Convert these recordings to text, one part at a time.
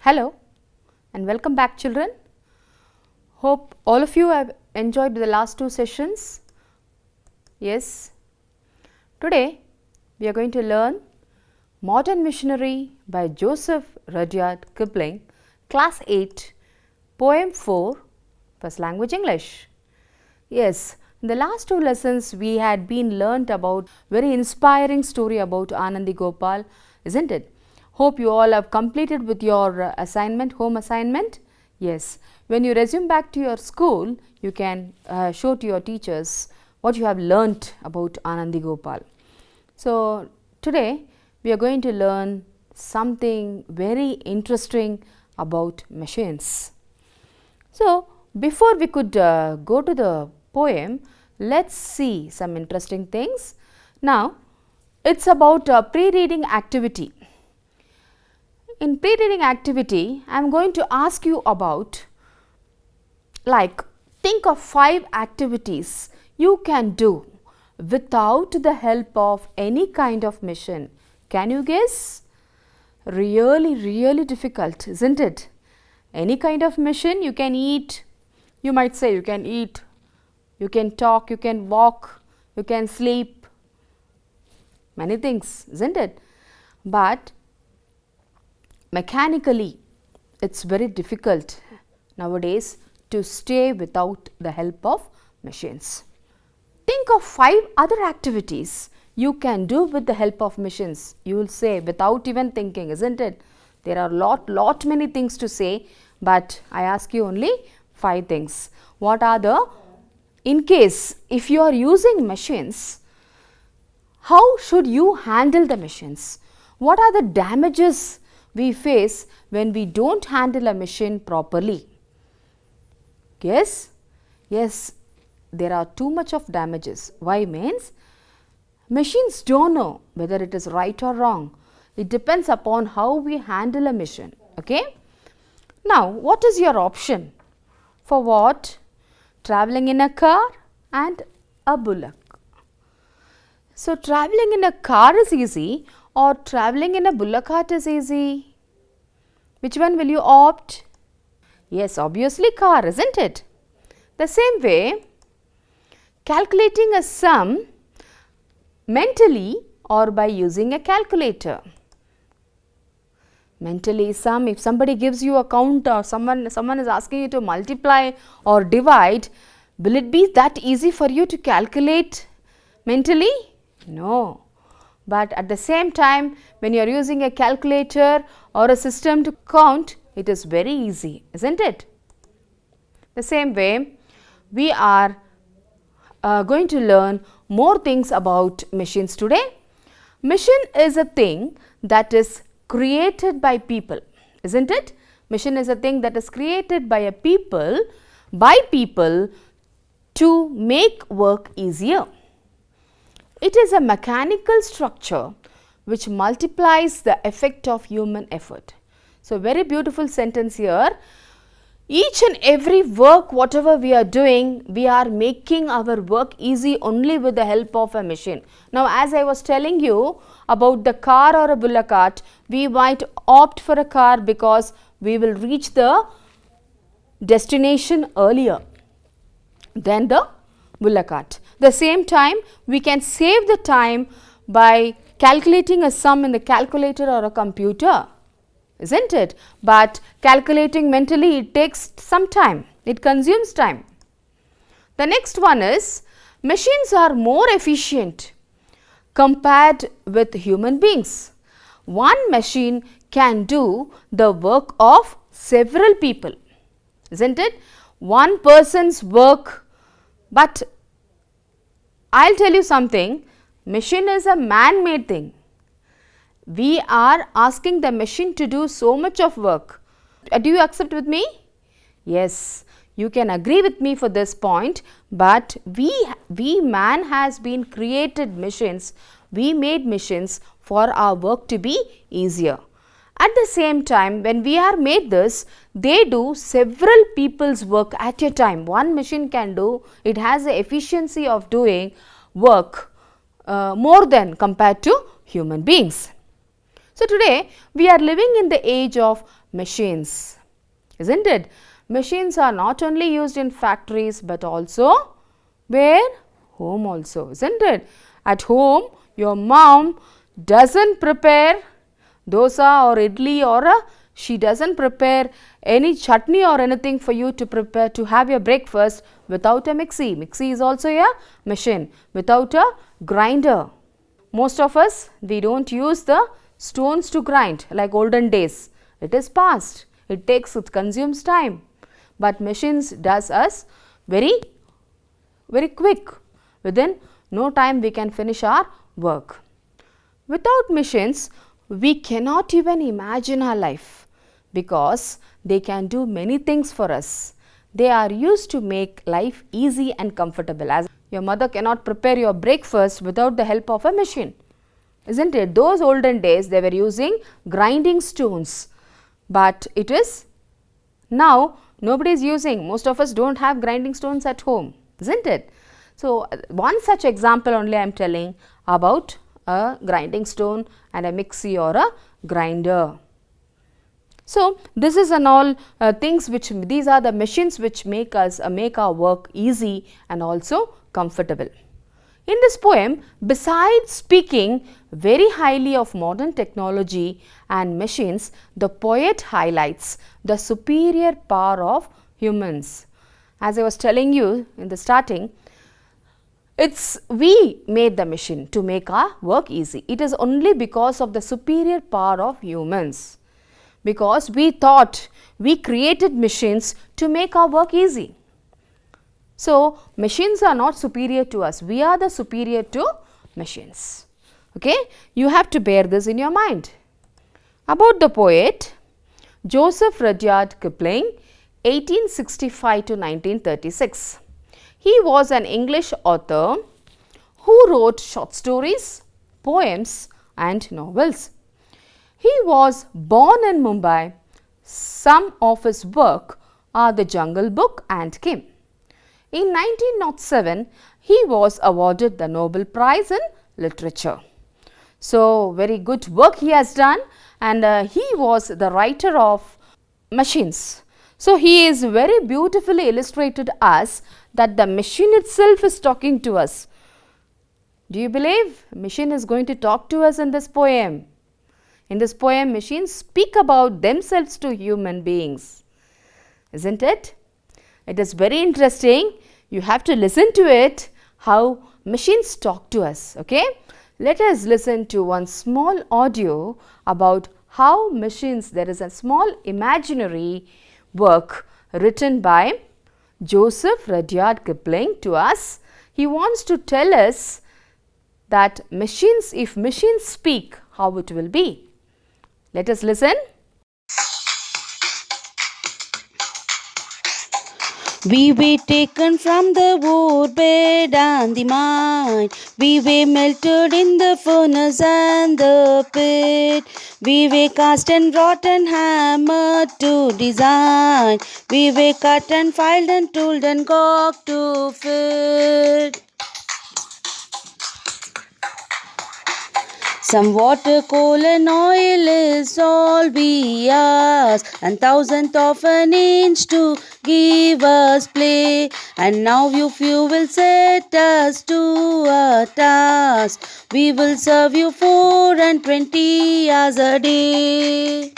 Hello and welcome back, children. Hope all of you have enjoyed the last two sessions. Yes, today we are going to learn Modern Missionary by Joseph Rudyard Kipling, Class 8, Poem 4, First Language English. Yes, in the last two lessons we had been learnt about very inspiring story about Anandi Gopal, isn't it? Hope you all have completed with your assignment, home assignment. Yes, when you resume back to your school, you can show to your teachers what you have learnt about Anandi Gopal. So, today we are going to learn something very interesting about machines. So, before we could go to the poem, let's see some interesting things. Now, it's about a pre-reading activity. In pre-reading activity, I am going to ask you about, think of 5 activities you can do without the help of any kind of machine. Can you guess? Really difficult, isn't it? Any kind of machine, you can eat, you might say you can eat, you can talk, you can walk, you can sleep, many things, isn't it? But mechanically, it's very difficult nowadays to stay without the help of machines. Think of 5 other activities you can do with the help of machines. You will say without even thinking, isn't it? There are lot many things to say, but I ask you only 5 things. What are the, in case if you are using machines, how should you handle the machines? What are the damages we face when we don't handle a machine properly? Yes, there are too much of damages. Why means? Machines don't know whether it is right or wrong. It depends upon how we handle a machine. Okay. Now, what is your option? For what? Traveling in a car and a bullock. So, traveling in a car is easy or traveling in a bullock cart is easy? Which one will you opt? Yes, obviously car, isn't it? The same way, calculating a sum mentally or by using a calculator. Mentally sum, if somebody gives you a count or someone is asking you to multiply or divide, will it be that easy for you to calculate mentally? No. But at the same time, when you are using a calculator or a system to count, it is very easy, isn't it? The same way, we are going to learn more things about machines today. Machine is a thing that is created by people, isn't it? Machine is a thing that is created by people to make work easier. It is a mechanical structure which multiplies the effect of human effort. So, very beautiful sentence here. Each and every work whatever we are doing, we are making our work easy only with the help of a machine. Now, as I was telling you about the car or a bullock cart, we might opt for a car because we will reach the destination earlier than the bullock cart. The same time, we can save the time by calculating a sum in the calculator or a computer, isn't it? But calculating mentally, it takes some time, it consumes time. The next one is, machines are more efficient compared with human beings. One machine can do the work of several people, isn't it? One person's work, but I'll tell you something, machine is a man-made thing. We are asking the machine to do so much of work. Do you accept with me? Yes, you can agree with me for this point, but we man has been created machines, we made machines for our work to be easier. At the same time, when we are made this, they do several people's work at a time. One machine can do, it has the efficiency of doing work more than compared to human beings. So, today we are living in the age of machines, isn't it? Machines are not only used in factories but also where? Home also, isn't it? At home, your mom doesn't prepare dosa or idli, or she doesn't prepare any chutney or anything for you to prepare to have your breakfast without a mixie. Mixie is also a machine, without a grinder. Most of us, we don't use the stones to grind like olden days. It is past. It consumes time. But machines does us very quick. Within no time we can finish our work. Without machines, we cannot even imagine our life, because they can do many things for us. They are used to make life easy and comfortable. As your mother cannot prepare your breakfast without the help of a machine, isn't it? Those olden days they were using grinding stones, but it is now nobody is using. Most of us don't have grinding stones at home, isn't it? So, one such example only I am telling about a grinding stone and a mixie or a grinder. So, this is an all things which these are the machines which make us make our work easy and also comfortable. In this poem, besides speaking very highly of modern technology and machines, the poet highlights the superior power of humans. As I was telling you in the starting, it's we made the machine to make our work easy. It is only because of the superior power of humans, because we thought we created machines to make our work easy. So, machines are not superior to us, we are the superior to machines. Okay? You have to bear this in your mind. About the poet, Joseph Rudyard Kipling, 1865 to 1936. He was an English author who wrote short stories, poems and novels. He was born in Mumbai. Some of his work are The Jungle Book and Kim. In 1907, he was awarded the Nobel Prize in Literature. So, very good work he has done, and he was the writer of Machines. So, he is very beautifully illustrated us that the machine itself is talking to us. Do you believe machine is going to talk to us in this poem? In this poem, machines speak about themselves to human beings, isn't it? It is very interesting. You have to listen to it, how machines talk to us. Okay? Let us listen to one small audio about how machines, there is a small imaginary work written by Joseph Rudyard Kipling to us. He wants to tell us that machines, if machines speak, how it will be. Let us listen. We were taken from the woodbed and the mine. We were melted in the furnace and the pit. We were cast and wrought and hammered to design. We were cut and filed and tooled and cocked to fit. Some water, coal and oil is all we ask, and thousandth of an inch to give us play. And now if you will set us to a task, we will serve you 24 hours a day.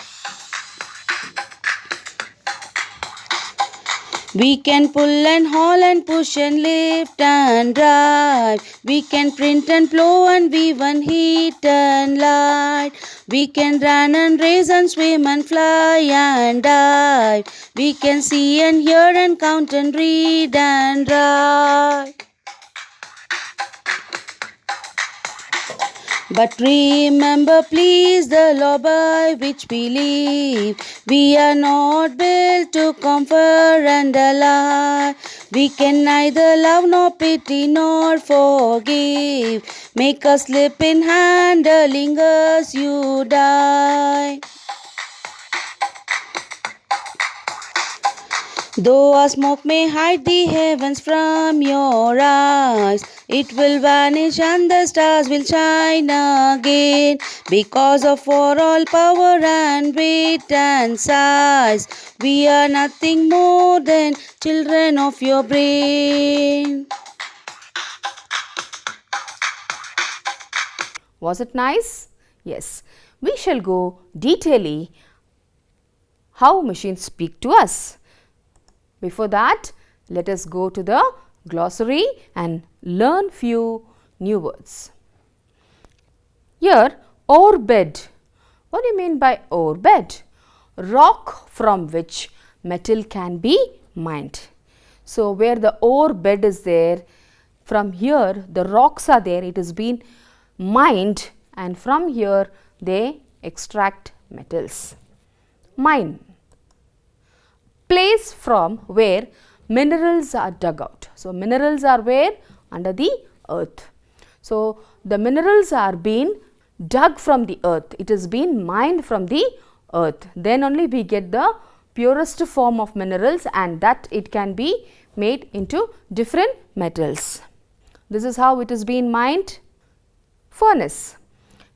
We can pull and haul and push and lift and drive. We can print and plow and weave and heat and light. We can run and race and swim and fly and dive. We can see and hear and count and read and write. But remember please the law by which we live. We are not built to comfort and ally. We can neither love nor pity nor forgive. Make us slip in handling us, you die. Though a smoke may hide the heavens from your eyes, it will vanish and the stars will shine again. Because of for all power and weight and size, we are nothing more than children of your brain. Was it nice? Yes. We shall go detailing how machines speak to us. Before that, let us go to the glossary and learn few new words. Here, ore bed. What do you mean by ore bed? Rock from which metal can be mined. So, where the ore bed is there, from here the rocks are there, it has been mined, and from here they extract metals. Mine. Place from where minerals are dug out. So, minerals are where? Under the earth. So, the minerals are being dug from the earth, it is being mined from the earth, then only we get the purest form of minerals, and that it can be made into different metals. This is how it is being mined. Furnace.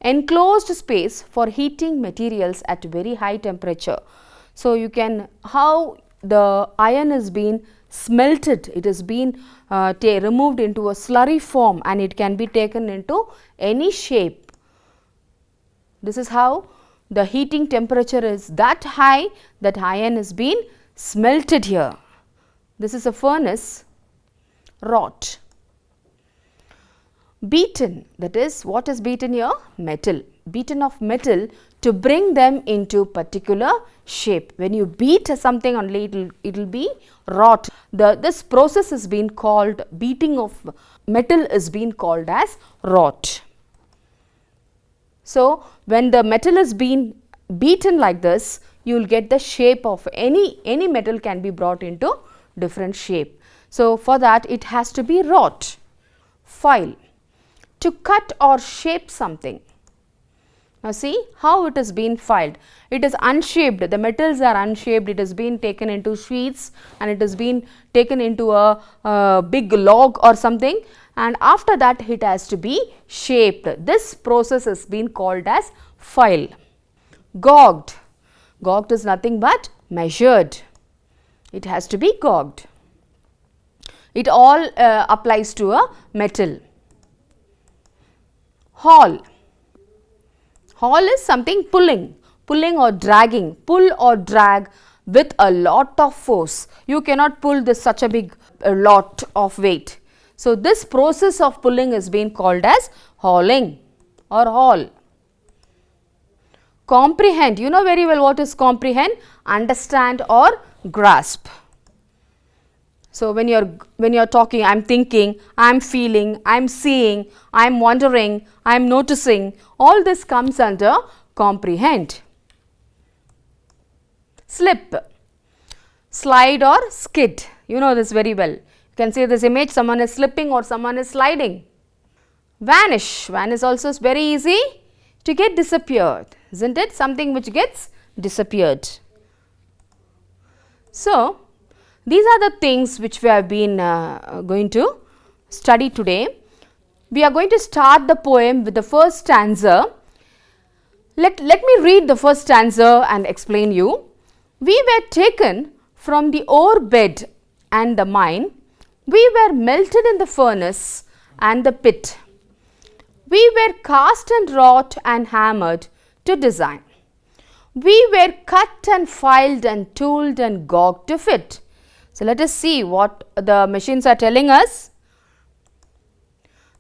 Enclosed space for heating materials at very high temperature. So, you can how the iron is being smelted, it is being removed into a slurry form, and it can be taken into any shape. This is how the heating temperature is that high that iron is being smelted here. This is a furnace. Wrought. Beaten, that is, what is beaten here? Metal. Beaten of metal to bring them into particular shape. When you beat something only, it will be wrought. This process is being called, beating of metal is being called as wrought. So, when the metal is being beaten like this, you will get the shape of any metal can be brought into different shape. So, for that it has to be wrought. File. To cut or shape something. Now, see how it is being filed. It is unshaped, the metals are unshaped, it has been taken into sheets and it has been taken into a big log or something, and after that it has to be shaped. This process has been called as file. Gauged. Gauged is nothing but measured. It has to be gauged. It all applies to a metal. Haul. Haul is something pulling or dragging, pull or drag with a lot of force. You cannot pull this such a big lot of weight. So, this process of pulling is being called as hauling or haul. Comprehend. You know very well what is comprehend, understand or grasp. So, when you are talking, I am thinking, I am feeling, I am seeing, I am wondering, I am noticing, all this comes under comprehend. Slip, slide or skid, you know this very well. You can see this image, someone is slipping or someone is sliding. Vanish, vanish also is very easy to get disappeared, isn't it? Something which gets disappeared. So, these are the things which we have been going to study today. We are going to start the poem with the first stanza. Let me read the first stanza and explain you. We were taken from the ore bed and the mine. We were melted in the furnace and the pit. We were cast and wrought and hammered to design. We were cut and filed and tooled and gauged to fit. So, let us see what the machines are telling us.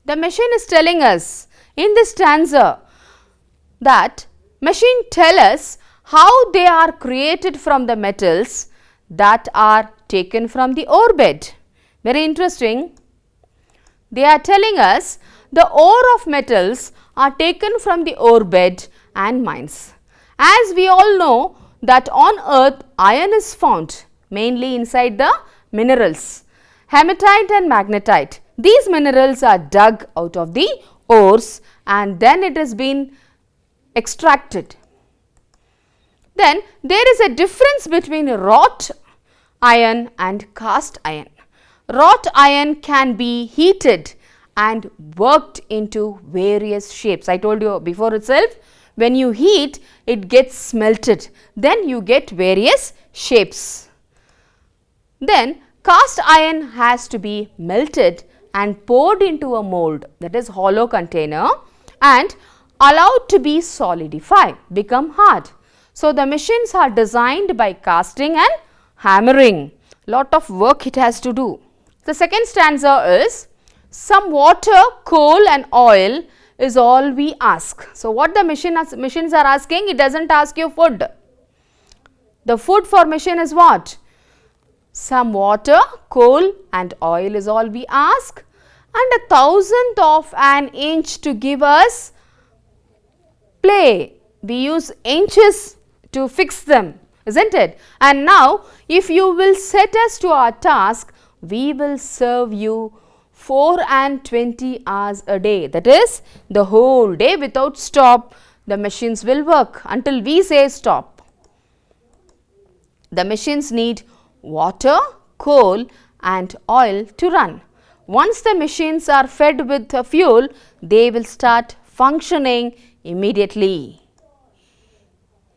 The machine is telling us in this stanza that machine tell us how they are created from the metals that are taken from the ore bed. Very interesting. They are telling us the ore of metals are taken from the ore bed and mines. As we all know that on earth iron is found mainly inside the minerals, hematite and magnetite. These minerals are dug out of the ores and then it has been extracted. Then there is a difference between wrought iron and cast iron. Wrought iron can be heated and worked into various shapes. I told you before itself, when you heat, it gets smelted, then you get various shapes. Then cast iron has to be melted and poured into a mold, that is hollow container, and allowed to be solidified, become hard. So, the machines are designed by casting and hammering. Lot of work it has to do. The second stanza is, some water, coal and oil is all we ask. So, what the machines are asking? It does not ask you food. The food for machine is what? Some water, coal and oil is all we ask, and 1/1000th of an inch to give us play. We use inches to fix them, isn't it? And now, if you will set us to our task, we will serve you 420 hours a day. That is, the whole day without stop, the machines will work until we say stop. The machines need water, coal and oil to run. Once the machines are fed with fuel, they will start functioning immediately.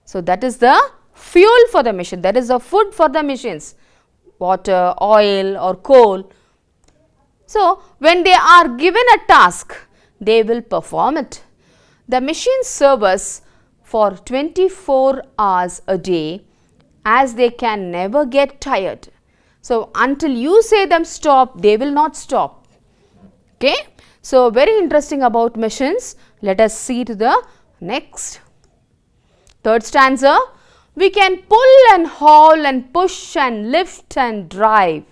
So, that is the fuel for the machine, that is the food for the machines, water, oil or coal. So, when they are given a task, they will perform it. The machines serve us for 24 hours a day, as they can never get tired. So, until you say them stop, they will not stop. Okay? So, very interesting about machines. Let us see to the next. Third stanza, we can pull and haul and push and lift and drive.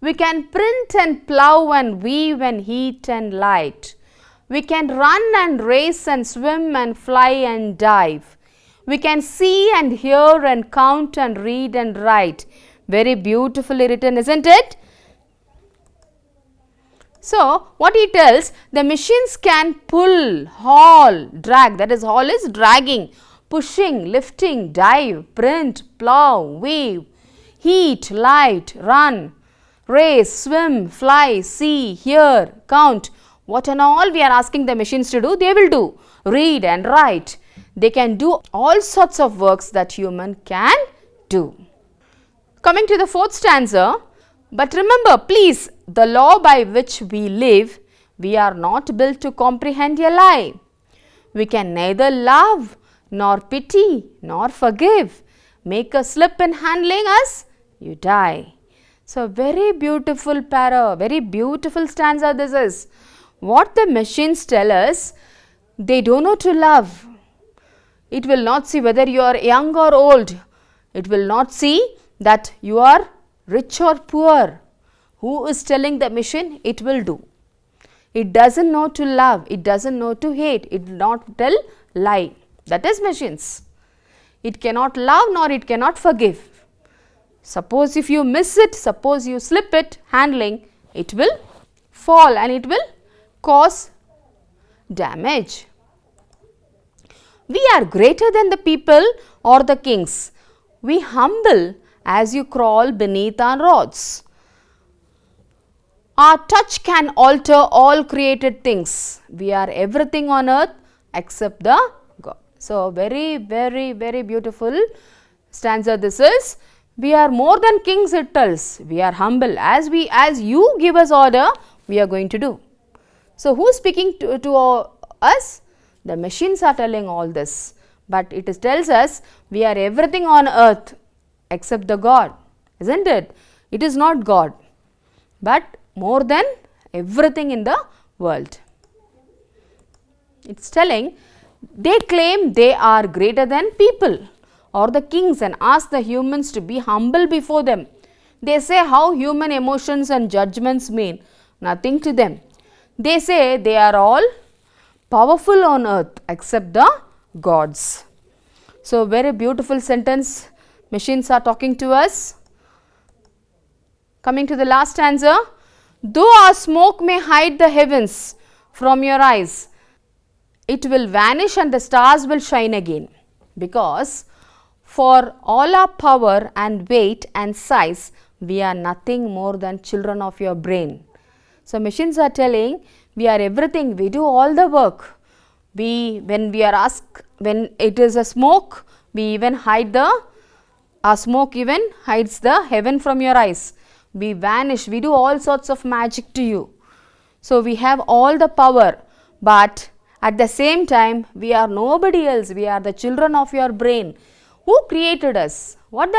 We can print and plow and weave and heat and light. We can run and race and swim and fly and dive. We can see and hear and count and read and write. Very beautifully written, isn't it? So, what he tells, the machines can pull, haul, drag, that is haul is dragging, pushing, lifting, dive, print, plow, weave, heat, light, run, race, swim, fly, see, hear, count. What and all we are asking the machines to do, they will do. Read and write. They can do all sorts of works that human can do. Coming to the fourth stanza, but remember please, the law by which we live, we are not built to comprehend a lie. We can neither love nor pity nor forgive. Make a slip in handling us, you die. So, very beautiful very beautiful stanza this is. What the machines tell us, they don't know to love. It will not see whether you are young or old. It will not see that you are rich or poor. Who is telling the machine? It will do. It doesn't know to love. It doesn't know to hate. It will not tell lie. That is machines. It cannot love nor it cannot forgive. Suppose if you miss it, suppose you slip it handling, it will fall and it will cause damage. We are greater than the people or the kings. We humble as you crawl beneath our rods. Our touch can alter all created things. We are everything on earth except the God. So, very beautiful stanza this is. We are more than kings, it tells. We are humble. As you give us order, we are going to do. So, who is speaking to us? The machines are telling all this, but it tells us we are everything on earth except the God, isn't it? It is not God, but more than everything in the world. It is telling, they claim they are greater than people or the kings and ask the humans to be humble before them. They say how human emotions and judgments mean nothing to them. They say they are all powerful on earth except the gods. So, very beautiful sentence, machines are talking to us. Coming to the last stanza, though our smoke may hide the heavens from your eyes, it will vanish and the stars will shine again, because for all our power and weight and size, we are nothing more than children of your brain. So, machines are telling we are everything, we do all the work. When we are asked, when it is a smoke, we even hide our smoke even hides the heaven from your eyes. We vanish, we do all sorts of magic to you. So, we have all the power, but at the same time we are nobody else, we are the children of your brain. Who created us? What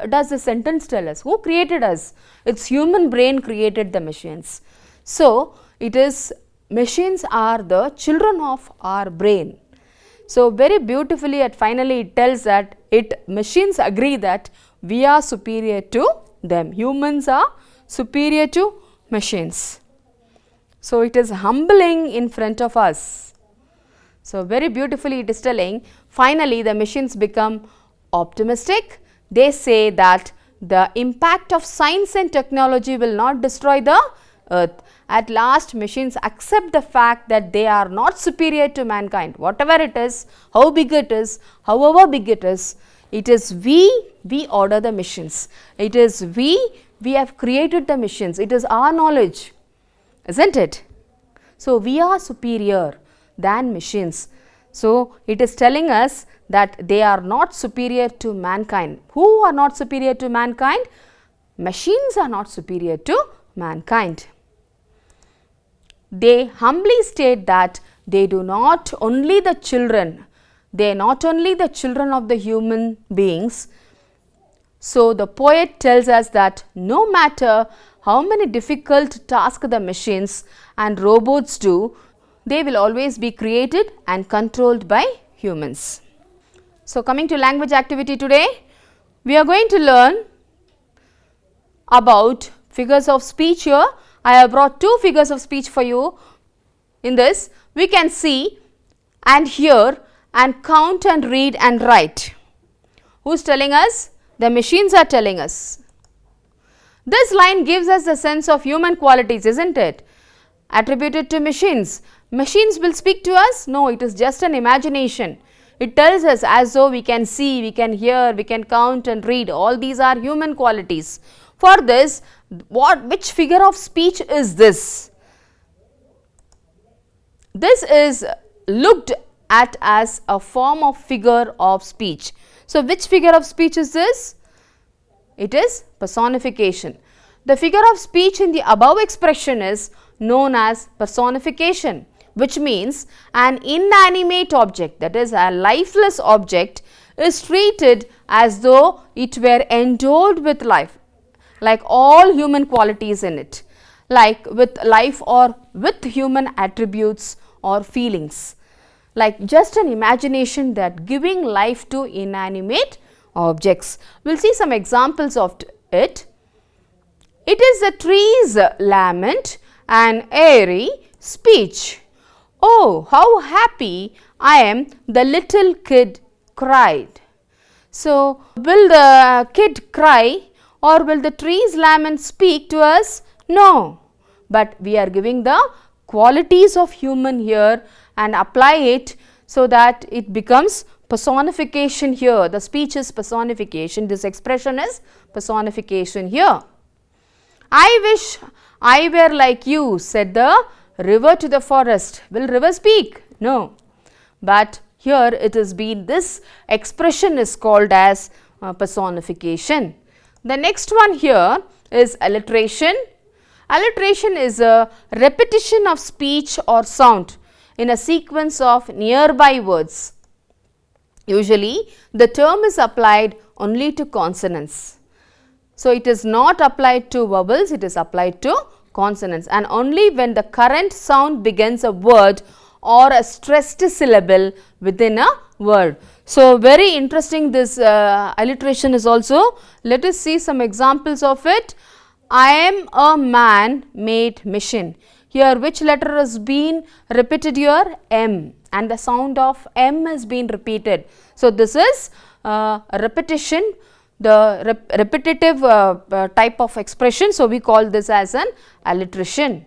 does the sentence tell us? Who created us? It's human brain created the machines. So, it is machines are the children of our brain. So, very beautifully finally it tells that machines agree that we are superior to them. Humans are superior to machines. So, it is humbling in front of us. So, very beautifully it is telling finally the machines become optimistic. They say that the impact of science and technology will not destroy the earth. At last machines accept the fact that they are not superior to mankind. Whatever it is, how big it is, however big it is we order the machines. It is we have created the machines. It is our knowledge, isn't it? So, we are superior than machines. So, it is telling us that they are not superior to mankind. Who are not superior to mankind? Machines are not superior to mankind. They humbly state that they are not only the children of the human beings. So, the poet tells us that no matter how many difficult tasks the machines and robots do, they will always be created and controlled by humans. So, coming to language activity today, we are going to learn about figures of speech here. I have brought two figures of speech for you. In this, we can see and hear and count and read and write. Who is telling us? The machines are telling us. This line gives us the sense of human qualities, isn't it? Attributed to machines. Machines will speak to us? No, it is just an imagination. It tells us as though we can see, we can hear, we can count and read. All these are human qualities. For this, which figure of speech is this? This is looked at as a form of figure of speech. So, which figure of speech is this? It is personification. The figure of speech in the above expression is known as personification, which means an inanimate object, that is a lifeless object, is treated as though it were endowed with life, like all human qualities in it, like with life or with human attributes or feelings, like just an imagination that giving life to inanimate objects. We will see some examples of it. It is the tree's lament and airy speech. Oh, how happy I am, the little kid cried. So, will the kid cry or will the tree's lament speak to us? No, but we are giving the qualities of human here and apply it so that it becomes personification here. The speech is personification, this expression is personification here. I wish I were like you, said the river to the forest. Will river speak? No, but here it has been, this expression is called as personification. The next one here is alliteration. Alliteration is a repetition of speech or sound in a sequence of nearby words. Usually, the term is applied only to consonants. So, it is not applied to vowels, it is applied to consonants, and only when the current sound begins a word or a stressed syllable within a word. So, very interesting this alliteration is also. Let us see some examples of it. I am a man-made machine. Here which letter has been repeated here? M, and the sound of M has been repeated. So, this is a repetition, the repetitive type of expression. So, we call this as an alliteration.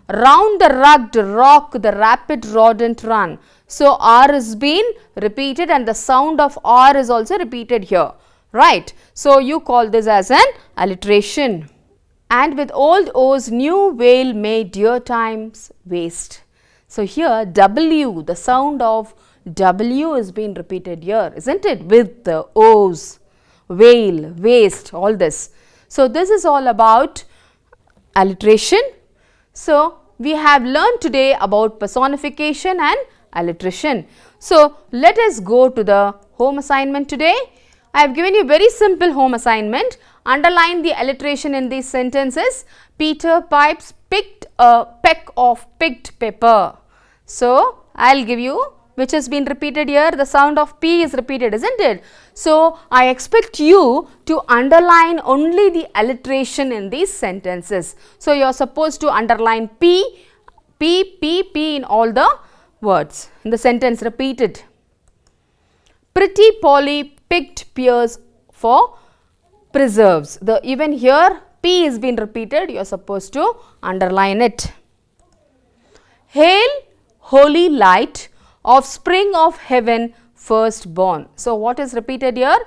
Round the rugged rock the rapid rodent run. So, R is been repeated and the sound of R is also repeated here. right? So, you call this as an alliteration. And with old O's new whale may dear times waste. So, here W, the sound of W is being repeated here, isn't it? With the O's, whale, waste, all this. So, this is all about alliteration. So, we have learned today about personification and alliteration. So, let us go to the home assignment today. I have given you very simple home assignment. Underline the alliteration in these sentences. Peter Pipes picked a peck of picked pepper. So, I will give you, which has been repeated here, the sound of P is repeated, isn't it? So, I expect you to underline only the alliteration in these sentences. So, you are supposed to underline P in all the words in the sentence repeated. Pretty Polly picked pears for preserves. Even here P is being repeated, you are supposed to underline it. Hail, holy light of spring of heaven firstborn. So, what is repeated here?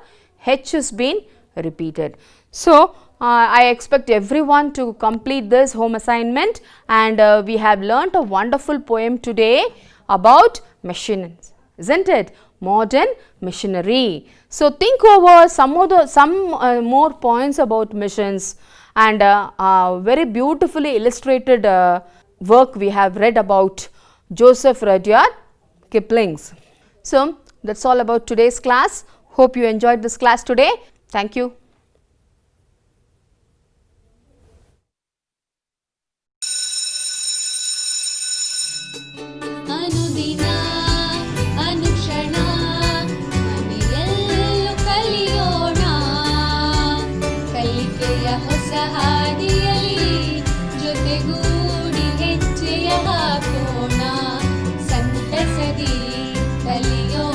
H has been repeated. So, I expect everyone to complete this home assignment, and we have learnt a wonderful poem today about machines, isn't it? Modern machinery. So, think over some more points about machines, and very beautifully illustrated work we have read about Joseph Rudyard Kipling's. So, that is all about today's class. Hope you enjoyed this class today. Thank you. ಅನುದಿನ ಅನುಕ್ಷಣ ಮನೆಯಲ್ಲೂ ಕಲಿಯೋಣ ಕಲಿಕೆಯ ಹೊಸ ಹಾದಿಯಲ್ಲಿ ಜೊತೆಗೂಡಿ ಹೆಜ್ಜೆಯ ಹಾಕೋಣ ಸಂತಸದಿ ಕಲಿಯೋಣ.